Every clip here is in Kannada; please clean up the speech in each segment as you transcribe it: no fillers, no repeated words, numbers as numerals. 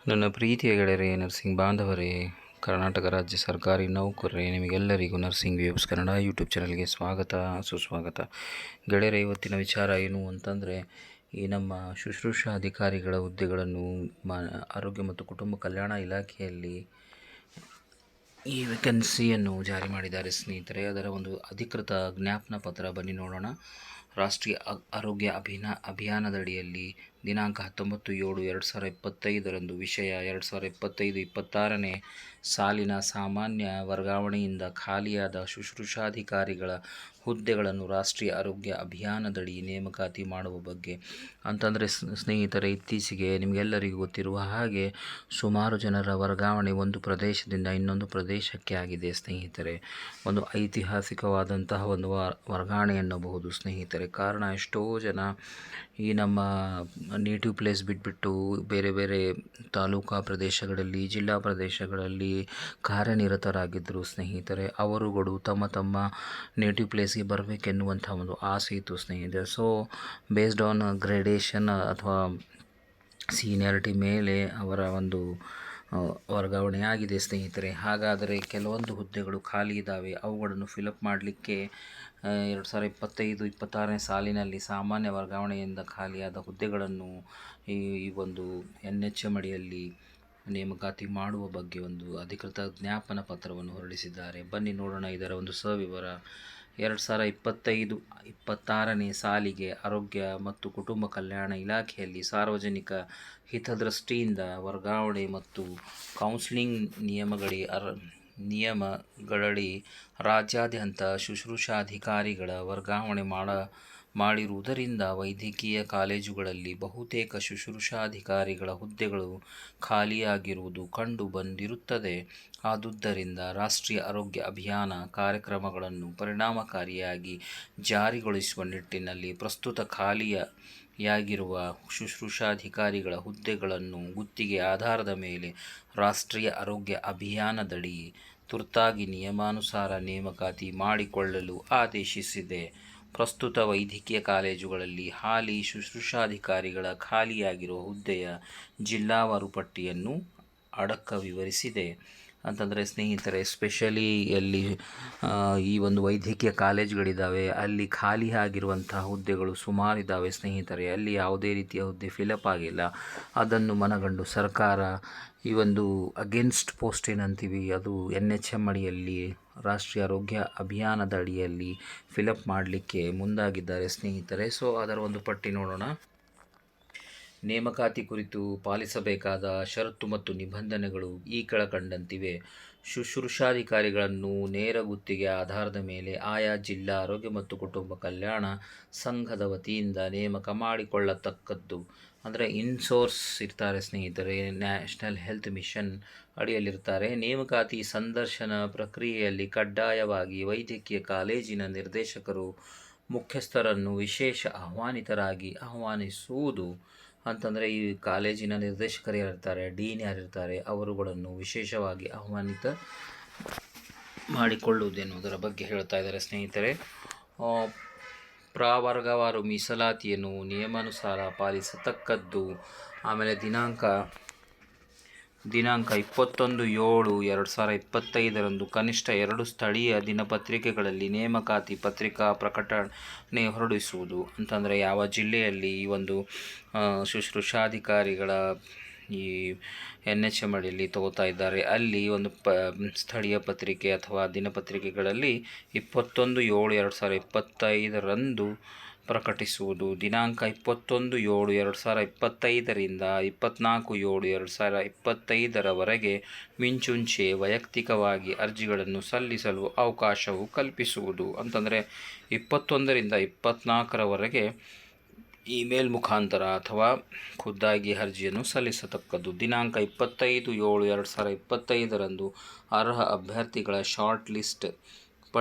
ನನ್ನ ಪ್ರೀತಿಯ ಗೆಳೆಯರೇ, ನರ್ಸಿಂಗ್ ಬಾಂಧವರೇ, ಕರ್ನಾಟಕ ರಾಜ್ಯ ಸರ್ಕಾರಿ ನೌಕರರೇ, ನಿಮಗೆಲ್ಲರಿಗೂ ನರ್ಸಿಂಗ್ ವೇವ್ಸ್ ಕನ್ನಡ ಯೂಟ್ಯೂಬ್ ಚಾನಲ್ಗೆ ಸ್ವಾಗತ ಸುಸ್ವಾಗತ. ಗೆಳೆಯರೇ, ಇವತ್ತಿನ ವಿಚಾರ ಏನು ಅಂತಂದರೆ, ಈ ನಮ್ಮ ಶುಶ್ರೂಷಾ ಅಧಿಕಾರಿಗಳ ಹುದ್ದೆಗಳನ್ನು ಆರೋಗ್ಯ ಮತ್ತು ಕುಟುಂಬ ಕಲ್ಯಾಣ ಇಲಾಖೆಯಲ್ಲಿ ಈ ವೇಕೆನ್ಸಿಯನ್ನು ಜಾರಿ ಮಾಡಿದ್ದಾರೆ ಸ್ನೇಹಿತರೆ. ಅದರ ಒಂದು ಅಧಿಕೃತ ಜ್ಞಾಪನ ಪತ್ರ ಬನ್ನಿ ನೋಡೋಣ. ರಾಷ್ಟ್ರೀಯ ಆರೋಗ್ಯ ಅಭಿಯಾನದಡಿಯಲ್ಲಿ ದಿನಾಂಕ 19/7/2025 ವಿಷಯ 2025-26ನೇ ಸಾಲಿನ ಸಾಮಾನ್ಯ ವರ್ಗಾವಣೆಯಿಂದ ಖಾಲಿಯಾದ ಶುಶ್ರೂಷಾಧಿಕಾರಿಗಳ ಹುದ್ದೆಗಳನ್ನು ರಾಷ್ಟ್ರೀಯ ಆರೋಗ್ಯ ಅಭಿಯಾನದಡಿ ನೇಮಕಾತಿ ಮಾಡುವ ಬಗ್ಗೆ ಅಂತಂದರೆ ಸ್ನೇಹಿತರೆ, ಇತ್ತೀಚೆಗೆ ನಿಮಗೆಲ್ಲರಿಗೂ ಗೊತ್ತಿರುವ ಹಾಗೆ ಸುಮಾರು ಜನರ ವರ್ಗಾವಣೆ ಒಂದು ಪ್ರದೇಶದಿಂದ ಇನ್ನೊಂದು ಪ್ರದೇಶಕ್ಕೆ ಆಗಿದೆ ಸ್ನೇಹಿತರೆ. ಒಂದು ಐತಿಹಾಸಿಕವಾದಂತಹ ಒಂದು ವರ್ಗಾವಣೆ ಎನ್ನಬಹುದು ಸ್ನೇಹಿತರೆ. ಕಾರಣ, ಎಷ್ಟೋ ಜನ ಈ ನಮ್ಮ ನೇಟಿವ್ ಪ್ಲೇಸ್ ಬಿಟ್ಬಿಟ್ಟು ಬೇರೆ ಬೇರೆ ತಾಲೂಕಾ ಪ್ರದೇಶಗಳಲ್ಲಿ, ಜಿಲ್ಲಾ ಪ್ರದೇಶಗಳಲ್ಲಿ ಕಾರ್ಯನಿರತರಾಗಿದ್ದರು ಸ್ನೇಹಿತರೆ. ಅವರುಗಳು ತಮ್ಮ ನೇಟಿವ್ ಪ್ಲೇಸ್ಗೆ ಬರಬೇಕೆನ್ನುವಂಥ ಒಂದು ಆಸೆ ಇತ್ತು ಸ್ನೇಹಿತರೆ. ಸೊ ಬೇಸ್ಡ್ ಆನ್ ಗ್ರೇಡೇಷನ್ ಅಥವಾ ಸೀನಿಯಾರಿಟಿ ಮೇಲೆ ಅವರ ಒಂದು ವರ್ಗಾವಣೆ ಆಗಿದೆ ಸ್ನೇಹಿತರೆ. ಹಾಗಾದರೆ ಕೆಲವೊಂದು ಹುದ್ದೆಗಳು ಖಾಲಿ ಇದ್ದಾವೆ. ಅವುಗಳನ್ನು ಫಿಲಪ್ ಮಾಡಲಿಕ್ಕೆ 2025-26ನೇ ಸಾಲಿನಲ್ಲಿ ಸಾಮಾನ್ಯ ವರ್ಗಾವಣೆಯಿಂದ ಖಾಲಿಯಾದ ಹುದ್ದೆಗಳನ್ನು ಈ ಒಂದು NHM ಅಡಿಯಲ್ಲಿ ನೇಮಕಾತಿ ಮಾಡುವ ಬಗ್ಗೆ ಒಂದು ಅಧಿಕೃತ ಜ್ಞಾಪನ ಪತ್ರವನ್ನು ಹೊರಡಿಸಿದ್ದಾರೆ. ಬನ್ನಿ ನೋಡೋಣ ಇದರ ಒಂದು ಸವಿವರ. 2025-26ನೇ ಸಾಲಿಗೆ ಆರೋಗ್ಯ ಮತ್ತು ಕುಟುಂಬ ಕಲ್ಯಾಣ ಇಲಾಖೆಯಲ್ಲಿ ಸಾರ್ವಜನಿಕ ಹಿತದೃಷ್ಟಿಯಿಂದ ವರ್ಗಾವಣೆ ಮತ್ತು ಕೌನ್ಸಿಲಿಂಗ್ ನಿಯಮಗಳಡಿ ರಾಜ್ಯಾದ್ಯಂತ ಶುಶ್ರೂಷಾಧಿಕಾರಿಗಳ ವರ್ಗಾವಣೆ ಮಾಡಿರುವುದರಿಂದ ವೈದ್ಯಕೀಯ ಕಾಲೇಜುಗಳಲ್ಲಿ ಬಹುತೇಕ ಶುಶ್ರೂಷಾಧಿಕಾರಿಗಳ ಹುದ್ದೆಗಳು ಖಾಲಿಯಾಗಿರುವುದು ಕಂಡು ಬಂದಿರುತ್ತದೆ. ಆದುದರಿಂದ ರಾಷ್ಟ್ರೀಯ ಆರೋಗ್ಯ ಅಭಿಯಾನ ಕಾರ್ಯಕ್ರಮಗಳನ್ನು ಪರಿಣಾಮಕಾರಿಯಾಗಿ ಜಾರಿಗೊಳಿಸುವ ನಿಟ್ಟಿನಲ್ಲಿ ಪ್ರಸ್ತುತ ಖಾಲಿಯಾಗಿರುವ ಶುಶ್ರೂಷಾಧಿಕಾರಿಗಳ ಹುದ್ದೆಗಳನ್ನು ಗುತ್ತಿಗೆ ಆಧಾರದ ಮೇಲೆ ರಾಷ್ಟ್ರೀಯ ಆರೋಗ್ಯ ಅಭಿಯಾನದಡಿ ತುರ್ತಾಗಿ ನಿಯಮಾನುಸಾರ ನೇಮಕಾತಿ ಮಾಡಿಕೊಳ್ಳಲು ಆದೇಶಿಸಿದೆ. ಪ್ರಸ್ತುತ ವೈದ್ಯಕೀಯ ಕಾಲೇಜುಗಳಲ್ಲಿ ಹಾಲಿ ಶುಶ್ರೂಷಾಧಿಕಾರಿಗಳ ಖಾಲಿಯಾಗಿರುವ ಹುದ್ದೆಯ ಜಿಲ್ಲಾವಾರು ಪಟ್ಟಿಯನ್ನು ಅಡಕ ವಿವರಿಸಿದೆ. ಅಂತಂದರೆ ಸ್ನೇಹಿತರೆ, ಸ್ಪೆಷಲಿ ಎಲ್ಲಿ ಈ ಒಂದು ವೈದ್ಯಕೀಯ ಕಾಲೇಜುಗಳಿದ್ದಾವೆ ಅಲ್ಲಿ ಖಾಲಿ ಆಗಿರುವಂತಹ ಹುದ್ದೆಗಳು ಸುಮಾರಿದ್ದಾವೆ ಸ್ನೇಹಿತರೆ. ಅಲ್ಲಿ ಯಾವುದೇ ರೀತಿಯ ಹುದ್ದೆ ಫಿಲಪ್ ಆಗಿಲ್ಲ. ಅದನ್ನು ಮನಗಂಡು ಸರ್ಕಾರ ಈ ಒಂದು ಅಗೇನ್ಸ್ಟ್ ಪೋಸ್ಟ್ ಏನಂತೀವಿ, ಅದು NHM ಅಡಿಯಲ್ಲಿ ರಾಷ್ಟ್ರೀಯ ಆರೋಗ್ಯ ಅಭಿಯಾನದ ಅಡಿಯಲ್ಲಿ ಫಿಲಪ್ ಮಾಡಲಿಕ್ಕೆ ಮುಂದಾಗಿದ್ದಾರೆ ಸ್ನೇಹಿತರೆ. ಸೊ ಅದರ ಒಂದು ಪಟ್ಟಿ ನೋಡೋಣ. ನೇಮಕಾತಿ ಕುರಿತು ಪಾಲಿಸಬೇಕಾದ ಷರತ್ತು ಮತ್ತು ನಿಬಂಧನೆಗಳು ಈ ಕೆಳಕಂಡಂತಿವೆ. ಶುಶ್ರೂಷಾಧಿಕಾರಿಗಳನ್ನು ನೇರ ಗುತ್ತಿಗೆ ಆಧಾರದ ಮೇಲೆ ಆಯಾ ಜಿಲ್ಲಾ ಆರೋಗ್ಯ ಮತ್ತು ಕುಟುಂಬ ಕಲ್ಯಾಣ ಸಂಘದ ವತಿಯಿಂದ ನೇಮಕ ಮಾಡಿಕೊಳ್ಳತಕ್ಕದ್ದು. ಅಂದರೆ ಇನ್ಸೋರ್ಸ್ ಇರ್ತಾರೆ ಸ್ನೇಹಿತರೆ, ನ್ಯಾಷನಲ್ ಹೆಲ್ತ್ ಮಿಷನ್ ಅಡಿಯಲ್ಲಿರ್ತಾರೆ. ನೇಮಕಾತಿ ಸಂದರ್ಶನ ಪ್ರಕ್ರಿಯೆಯಲ್ಲಿ ಕಡ್ಡಾಯವಾಗಿ ವೈದ್ಯಕೀಯ ಕಾಲೇಜಿನ ನಿರ್ದೇಶಕರು ಮುಖ್ಯಸ್ಥರನ್ನು ವಿಶೇಷ ಆಹ್ವಾನಿತರಾಗಿ ಆಹ್ವಾನಿಸುವುದು. ಅಂತಂದರೆ ಈ ಕಾಲೇಜಿನ ನಿರ್ದೇಶಕರು ಯಾರಿರ್ತಾರೆ, ಡೀನ್ ಯಾರಿರ್ತಾರೆ, ಅವರುಗಳನ್ನು ವಿಶೇಷವಾಗಿ ಆಹ್ವಾನಿತ ಮಾಡಿಕೊಳ್ಳುವುದೆನ್ನುವುದರ ಬಗ್ಗೆ ಹೇಳ್ತಾ ಇದ್ದಾರೆ ಸ್ನೇಹಿತರೆ. ಪ್ರವರ್ಗವಾರು ಮೀಸಲಾತಿಯನ್ನು ನಿಯಮಾನುಸಾರ ಪಾಲಿಸತಕ್ಕದ್ದು. ಆಮೇಲೆ ದಿನಾಂಕ 21/7/2025 ಕನಿಷ್ಠ 2 ಸ್ಥಳೀಯ ದಿನಪತ್ರಿಕೆಗಳಲ್ಲಿ ನೇಮಕಾತಿ ಪತ್ರಿಕಾ ಪ್ರಕಟಣೆ ಹೊರಡಿಸುವುದು. ಅಂತಂದರೆ ಯಾವ ಜಿಲ್ಲೆಯಲ್ಲಿ ಈ ಒಂದು ಶುಶ್ರೂಷಾಧಿಕಾರಿಗಳ ಈ NHM ಅಡಿಯಲ್ಲಿ ತಗೋತಾ ಇದ್ದಾರೆ ಅಲ್ಲಿ ಒಂದು ಸ್ಥಳೀಯ ಪತ್ರಿಕೆ ಅಥವಾ ದಿನಪತ್ರಿಕೆಗಳಲ್ಲಿ 21/7/2025 ಪ್ರಕಟಿಸುವುದು. ದಿನಾಂಕ 21/7/2025ರಿಂದ 24/7/2025 ಮಿಂಚುಂಚೆ ವೈಯಕ್ತಿಕವಾಗಿ ಅರ್ಜಿಗಳನ್ನು ಸಲ್ಲಿಸಲು ಅವಕಾಶವು ಕಲ್ಪಿಸುವುದು. ಅಂತಂದರೆ 21ರಿಂದ 24 ಇಮೇಲ್ ಮುಖಾಂತರ ಅಥವಾ ಖುದ್ದಾಗಿ ಅರ್ಜಿಯನ್ನು ಸಲ್ಲಿಸತಕ್ಕದ್ದು. ದಿನಾಂಕ 25/7/2025 ಅರ್ಹ ಅಭ್ಯರ್ಥಿಗಳ ಶಾರ್ಟ್ ಲಿಸ್ಟ್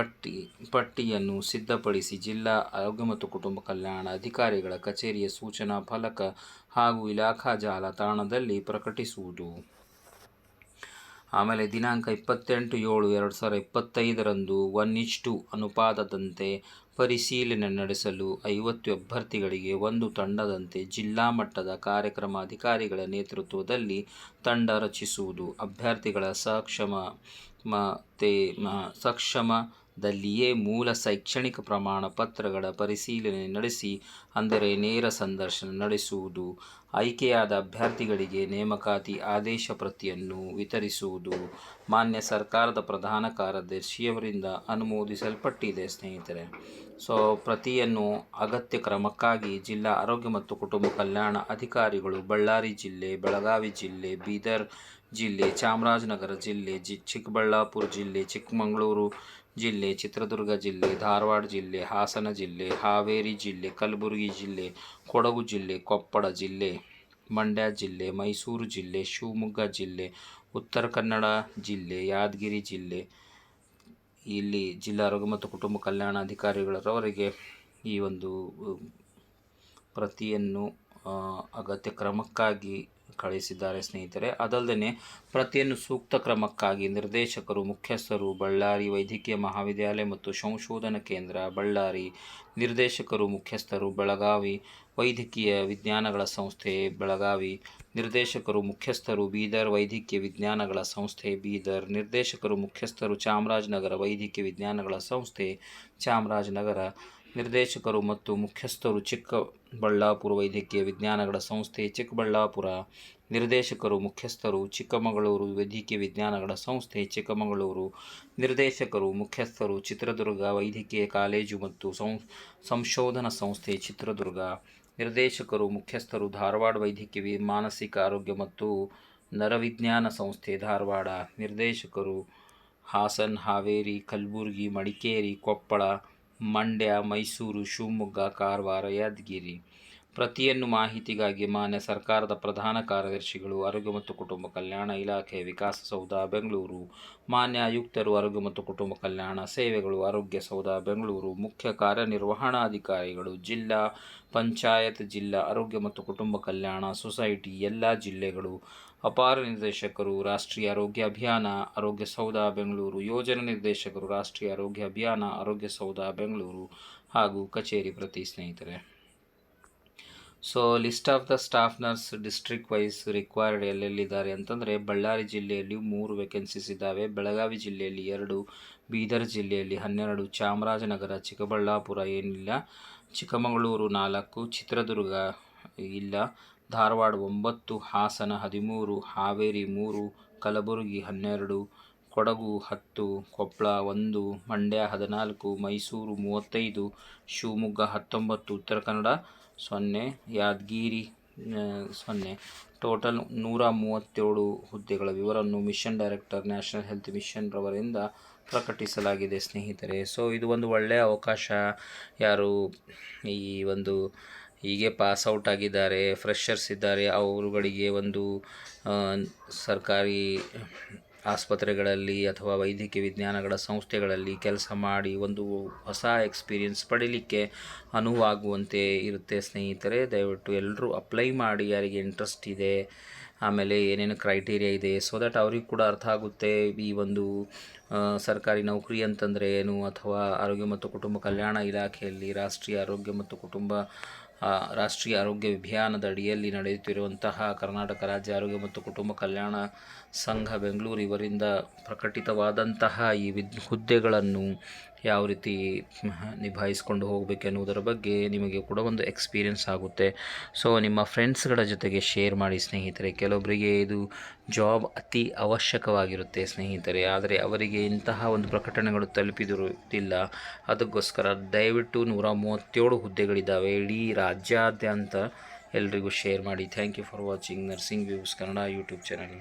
ಪಟ್ಟಿಯನ್ನು ಸಿದ್ಧಪಡಿಸಿ ಜಿಲ್ಲಾ ಆರೋಗ್ಯ ಮತ್ತು ಕುಟುಂಬ ಕಲ್ಯಾಣ ಅಧಿಕಾರಿಗಳ ಕಚೇರಿಯ ಸೂಚನಾ ಫಲಕ ಹಾಗೂ ಇಲಾಖಾ ಜಾಲತಾಣದಲ್ಲಿ ಪ್ರಕಟಿಸುವುದು. ಆಮೇಲೆ ದಿನಾಂಕ 28/7/2025 1:1 ಅನುಪಾತದಂತೆ ಪರಿಶೀಲನೆ ನಡೆಸಲು 50 ಅಭ್ಯರ್ಥಿಗಳಿಗೆ ಒಂದು ತಂಡದಂತೆ ಜಿಲ್ಲಾ ಮಟ್ಟದ ಕಾರ್ಯಕ್ರಮಾಧಿಕಾರಿಗಳ ನೇತೃತ್ವದಲ್ಲಿ ತಂಡ ರಚಿಸುವುದು. ಅಭ್ಯರ್ಥಿಗಳ ಸಕ್ಷಮದಲ್ಲಿಯೇ ಮೂಲ ಶೈಕ್ಷಣಿಕ ಪ್ರಮಾಣ ಪತ್ರಗಳ ಪರಿಶೀಲನೆ ನಡೆಸಿ, ಅಂದರೆ ನೇರ ಸಂದರ್ಶನ ನಡೆಸುವುದು. ಆಯ್ಕೆಯಾದ ಅಭ್ಯರ್ಥಿಗಳಿಗೆ ನೇಮಕಾತಿ ಆದೇಶ ಪ್ರತಿಯನ್ನು ವಿತರಿಸುವುದು. ಮಾನ್ಯ ಸರ್ಕಾರದ ಪ್ರಧಾನ ಕಾರ್ಯದರ್ಶಿಯವರಿಂದ ಅನುಮೋದಿಸಲ್ಪಟ್ಟಿದೆ ಸ್ನೇಹಿತರೆ. ಸೊ ಪ್ರತಿಯನ್ನು ಅಗತ್ಯ ಕ್ರಮಕ್ಕಾಗಿ ಜಿಲ್ಲಾ ಆರೋಗ್ಯ ಮತ್ತು ಕುಟುಂಬ ಕಲ್ಯಾಣ ಅಧಿಕಾರಿಗಳು ಬಳ್ಳಾರಿ ಜಿಲ್ಲೆ, ಬೆಳಗಾವಿ ಜಿಲ್ಲೆ, ಬೀದರ್ ಜಿಲ್ಲೆ, ಚಾಮರಾಜನಗರ ಜಿಲ್ಲೆ, ಚಿಕ್ಕಬಳ್ಳಾಪುರ ಜಿಲ್ಲೆ, ಚಿಕ್ಕಮಗಳೂರು ಜಿಲ್ಲೆ, ಚಿತ್ರದುರ್ಗ ಜಿಲ್ಲೆ, ಧಾರವಾಡ ಜಿಲ್ಲೆ, ಹಾಸನ ಜಿಲ್ಲೆ, ಹಾವೇರಿ ಜಿಲ್ಲೆ, ಕಲಬುರಗಿ ಜಿಲ್ಲೆ, ಕೊಡಗು ಜಿಲ್ಲೆ, ಕೊಪ್ಪಳ ಜಿಲ್ಲೆ, ಮಂಡ್ಯ ಜಿಲ್ಲೆ, ಮೈಸೂರು ಜಿಲ್ಲೆ, ಶಿವಮೊಗ್ಗ ಜಿಲ್ಲೆ, ಉತ್ತರ ಕನ್ನಡ ಜಿಲ್ಲೆ, ಯಾದಗಿರಿ ಜಿಲ್ಲೆ, ಇಲ್ಲಿ ಜಿಲ್ಲಾ ಆರೋಗ್ಯ ಮತ್ತು ಕುಟುಂಬ ಕಲ್ಯಾಣಾಧಿಕಾರಿಗಳವರಿಗೆ ಈ ಒಂದು ಪ್ರತಿಯನ್ನು ಅಗತ್ಯ ಕ್ರಮಕ್ಕಾಗಿ ಕಳಿಸಿದ್ದಾರೆ ಸ್ನೇಹಿತರೆ. ಅದಲ್ಲದೆ ಪ್ರತಿಯನ್ನು ಸೂಕ್ತ ಕ್ರಮಕ್ಕಾಗಿ ನಿರ್ದೇಶಕರು, ಮುಖ್ಯಸ್ಥರು, ಬಳ್ಳಾರಿ ವೈದ್ಯಕೀಯ ಮಹಾವಿದ್ಯಾಲಯ ಮತ್ತು ಸಂಶೋಧನಾ ಕೇಂದ್ರ, ಬಳ್ಳಾರಿ, ನಿರ್ದೇಶಕರು, ಮುಖ್ಯಸ್ಥರು, ಬೆಳಗಾವಿ ವೈದ್ಯಕೀಯ ವಿಜ್ಞಾನಗಳ ಸಂಸ್ಥೆ, ಬೆಳಗಾವಿ, ನಿರ್ದೇಶಕರು, ಮುಖ್ಯಸ್ಥರು, ಬೀದರ್ ವೈದ್ಯಕೀಯ ವಿಜ್ಞಾನಗಳ ಸಂಸ್ಥೆ, ಬೀದರ್, ನಿರ್ದೇಶಕರು, ಮುಖ್ಯಸ್ಥರು, ಚಾಮರಾಜನಗರ ವೈದ್ಯಕೀಯ ವಿಜ್ಞಾನಗಳ ಸಂಸ್ಥೆ, ಚಾಮರಾಜನಗರ, ನಿರ್ದೇಶಕರು ಮತ್ತು ಮುಖ್ಯಸ್ಥರು, ಚಿಕ್ಕಬಳ್ಳಾಪುರ ವೈದ್ಯಕೀಯ ವಿಜ್ಞಾನಗಳ ಸಂಸ್ಥೆ, ಚಿಕ್ಕಬಳ್ಳಾಪುರ, ನಿರ್ದೇಶಕರು, ಮುಖ್ಯಸ್ಥರು, ಚಿಕ್ಕಮಗಳೂರು ವೈದ್ಯಕೀಯ ವಿಜ್ಞಾನಗಳ ಸಂಸ್ಥೆ, ಚಿಕ್ಕಮಗಳೂರು, ನಿರ್ದೇಶಕರು, ಮುಖ್ಯಸ್ಥರು, ಚಿತ್ರದುರ್ಗ ವೈದ್ಯಕೀಯ ಕಾಲೇಜು ಮತ್ತು ಸಂಶೋಧನಾ ಸಂಸ್ಥೆ, ಚಿತ್ರದುರ್ಗ, ನಿರ್ದೇಶಕರು, ಮುಖ್ಯಸ್ಥರು, ಧಾರವಾಡ ವೈದ್ಯಕೀಯ ಮಾನಸಿಕ ಆರೋಗ್ಯ ಮತ್ತು ನರವಿಜ್ಞಾನ ಸಂಸ್ಥೆ, ಧಾರವಾಡ, ನಿರ್ದೇಶಕರು, ಹಾಸನ್, ಹಾವೇರಿ, ಕಲಬುರಗಿ, ಮಡಿಕೇರಿ, ಕೊಪ್ಪಳ, ಮಂಡ್ಯ, ಮೈಸೂರು, ಶಿವಮೊಗ್ಗ, ಕಾರವಾರ, ಯಾದಗಿರಿ. ಪ್ರತಿಯನ್ನು ಮಾಹಿತಿಗಾಗಿ ಮಾನ್ಯ ಸರ್ಕಾರದ ಪ್ರಧಾನ ಕಾರ್ಯದರ್ಶಿಗಳು, ಆರೋಗ್ಯ ಮತ್ತು ಕುಟುಂಬ ಕಲ್ಯಾಣ ಇಲಾಖೆ, ವಿಕಾಸಸೌಧ, ಬೆಂಗಳೂರು. ಮಾನ್ಯ ಆಯುಕ್ತರು, ಆರೋಗ್ಯ ಮತ್ತು ಕುಟುಂಬ ಕಲ್ಯಾಣ ಸೇವೆಗಳು, ಆರೋಗ್ಯ ಸೌಧ, ಬೆಂಗಳೂರು. ಮುಖ್ಯ ಕಾರ್ಯನಿರ್ವಹಣಾಧಿಕಾರಿಗಳು, ಜಿಲ್ಲಾ ಪಂಚಾಯತ್, ಜಿಲ್ಲಾ ಆರೋಗ್ಯ ಮತ್ತು ಕುಟುಂಬ ಕಲ್ಯಾಣ ಸೊಸೈಟಿ, ಎಲ್ಲ ಜಿಲ್ಲೆಗಳು. ಅಪಾರ ನಿರ್ದೇಶಕರು, ರಾಷ್ಟ್ರೀಯ ಆರೋಗ್ಯ ಅಭಿಯಾನ, ಆರೋಗ್ಯ ಸೌಧ, ಬೆಂಗಳೂರು. ಯೋಜನಾ ನಿರ್ದೇಶಕರು, ರಾಷ್ಟ್ರೀಯ ಆರೋಗ್ಯ ಅಭಿಯಾನ, ಆರೋಗ್ಯ ಸೌಧ, ಬೆಂಗಳೂರು ಹಾಗೂ ಕಚೇರಿ ಪ್ರತಿ ಸ್ನೇಹಿತರೆ. So list of the staff nurse district wise required ಎಲ್ಲೆಲ್ಲಿದ್ದಾರೆ ಅಂತಂದರೆ, ಬಳ್ಳಾರಿ ಜಿಲ್ಲೆಯಲ್ಲಿ 3 ವೇಕೆನ್ಸೀಸ್ ಇದ್ದಾವೆ, ಬೆಳಗಾವಿ ಜಿಲ್ಲೆಯಲ್ಲಿ 2, ಬೀದರ್ ಜಿಲ್ಲೆಯಲ್ಲಿ 12, ಚಾಮರಾಜನಗರ, ಚಿಕ್ಕಬಳ್ಳಾಪುರ ಏನಿಲ್ಲ, ಚಿಕ್ಕಮಗಳೂರು 4, ಚಿತ್ರದುರ್ಗ ಇಲ್ಲ, ಧಾರವಾಡ 9, ಹಾಸನ 13, ಹಾವೇರಿ 3, ಕಲಬುರಗಿ 12, ಕೊಡಗು 10, ಕೊಪ್ಪಳ 1, ಮಂಡ್ಯ 14, ಮೈಸೂರು 35, ಶಿವಮೊಗ್ಗ 19, ಉತ್ತರ ಕನ್ನಡ 0, ಯಾದಗಿರಿ 0. ಟೋಟಲ್ 137 ಹುದ್ದೆಗಳ ವಿವರವನ್ನು mission director, national health mission ರವರಿಂದ ಪ್ರಕಟಿಸಲಾಗಿದೆ ಸ್ನೇಹಿತರೆ. ಸೊ ಇದು ಒಂದು ಒಳ್ಳೆಯ ಅವಕಾಶ. ಯಾರು ಈ ಒಂದು ಹೀಗೆ ಪಾಸ್ ಔಟ್ ಆಗಿದ್ದಾರೆ, ಫ್ರೆಷರ್ಸ್ ಇದ್ದಾರೆ, ಅವರುಗಳಿಗೆ ಒಂದು ಸರ್ಕಾರಿ ಆಸ್ಪತ್ರೆಗಳಲ್ಲಿ ಅಥವಾ ವೈದ್ಯಕೀಯ ವಿಜ್ಞಾನಗಳ ಸಂಸ್ಥೆಗಳಲ್ಲಿ ಕೆಲಸ ಮಾಡಿ ಒಂದು ಹೊಸ ಎಕ್ಸ್ಪೀರಿಯನ್ಸ್ ಪಡೀಲಿಕ್ಕೆ ಅನುವಾಗುವಂತೆ ಇರುತ್ತೆ ಸ್ನೇಹಿತರೆ. ದಯವಿಟ್ಟು ಎಲ್ಲರೂ ಅಪ್ಲೈ ಮಾಡಿ, ಯಾರಿಗೆ ಇಂಟ್ರೆಸ್ಟ್ ಇದೆ, ಆಮೇಲೆ ಏನೇನು ಕ್ರೈಟೀರಿಯಾ ಇದೆ, ಸೊ ದಟ್ ಅವ್ರಿಗೆ ಕೂಡ ಅರ್ಥ ಆಗುತ್ತೆ ಈ ಒಂದು ಸರ್ಕಾರಿ ನೌಕರಿ ಅಂತಂದರೆ ಏನು, ಅಥವಾ ಆರೋಗ್ಯ ಮತ್ತು ಕುಟುಂಬ ಕಲ್ಯಾಣ ಇಲಾಖೆಯಲ್ಲಿ ರಾಷ್ಟ್ರೀಯ ಆರೋಗ್ಯ ಅಭಿಯಾನದ ಅಡಿಯಲ್ಲಿ ನಡೆಯುತ್ತಿರುವಂತಹ ಕರ್ನಾಟಕ ರಾಜ್ಯ ಆರೋಗ್ಯ ಮತ್ತು ಕುಟುಂಬ ಕಲ್ಯಾಣ ಸಂಘ ಬೆಂಗಳೂರು ಇವರಿಂದ ಪ್ರಕಟಿತವಾದಂತಹ ಈ ಹುದ್ದೆಗಳನ್ನು ಯಾವ ರೀತಿ ನಿಭಾಯಿಸ್ಕೊಂಡು ಹೋಗಬೇಕೆನ್ನುವುದರ ಬಗ್ಗೆ ನಿಮಗೆ ಕೂಡ ಒಂದು ಎಕ್ಸ್ಪೀರಿಯನ್ಸ್ ಆಗುತ್ತೆ. ಸೊ ನಿಮ್ಮ ಫ್ರೆಂಡ್ಸ್ಗಳ ಜೊತೆಗೆ ಶೇರ್ ಮಾಡಿ ಸ್ನೇಹಿತರೆ. ಕೆಲವೊಬ್ಬರಿಗೆ ಇದು ಜಾಬ್ ಅತಿ ಅವಶ್ಯಕವಾಗಿರುತ್ತೆ ಸ್ನೇಹಿತರೆ, ಆದರೆ ಅವರಿಗೆ ಇಂತಹ ಒಂದು ಪ್ರಕಟಣೆಗಳು ತಲುಪಿದಿರುವುದಿಲ್ಲ. ಅದಕ್ಕೋಸ್ಕರ ದಯವಿಟ್ಟು 137 ಹುದ್ದೆಗಳಿದ್ದಾವೆ ಇಡೀ ರಾಜ್ಯಾದ್ಯಂತ. ಎಲ್ರಿಗೂ ಶೇರ್ ಮಾಡಿ. Thank you for watching nursing views Kannada YouTube channel.